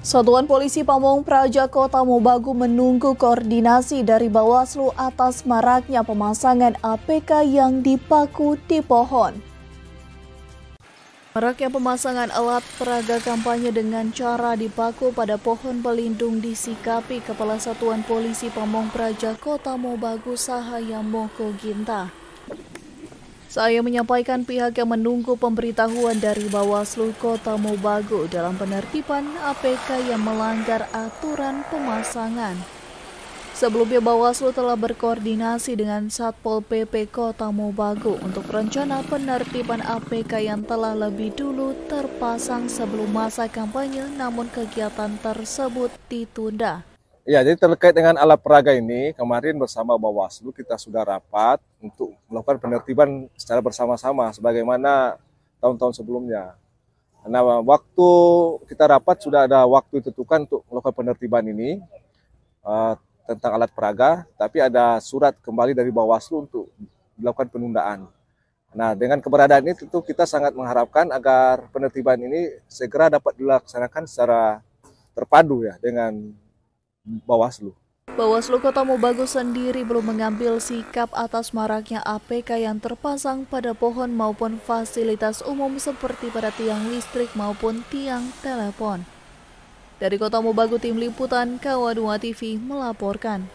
Satuan Polisi Pamong Praja Kota Mobagu menunggu koordinasi dari Bawaslu atas maraknya pemasangan APK yang dipaku di pohon. Maraknya pemasangan alat peraga kampanye dengan cara dipaku pada pohon pelindung disikapi Kepala Satuan Polisi Pamong Praja Kota Mobagu Sahaya Moko Ginta. Saya menyampaikan pihak yang menunggu pemberitahuan dari Bawaslu Kota Mobagu dalam penertiban APK yang melanggar aturan pemasangan. Sebelumnya Bawaslu telah berkoordinasi dengan Satpol PP Kota Mobagu untuk rencana penertiban APK yang telah lebih dulu terpasang sebelum masa kampanye, namun kegiatan tersebut ditunda. Ya, jadi terkait dengan alat peraga ini, kemarin bersama Bawaslu kita sudah rapat untuk melakukan penertiban secara bersama-sama sebagaimana tahun-tahun sebelumnya. Nah, waktu kita rapat sudah ada waktu ditentukan untuk melakukan penertiban ini tentang alat peraga, tapi ada surat kembali dari Bawaslu untuk dilakukan penundaan. Nah, dengan keberadaan ini tentu kita sangat mengharapkan agar penertiban ini segera dapat dilaksanakan secara terpadu ya dengan Bawaslu. Bawaslu Kota Mobagu sendiri belum mengambil sikap atas maraknya APK yang terpasang pada pohon maupun fasilitas umum seperti pada tiang listrik maupun tiang telepon. Dari Kota Mobagu, Tim Liputan KA2 TV melaporkan.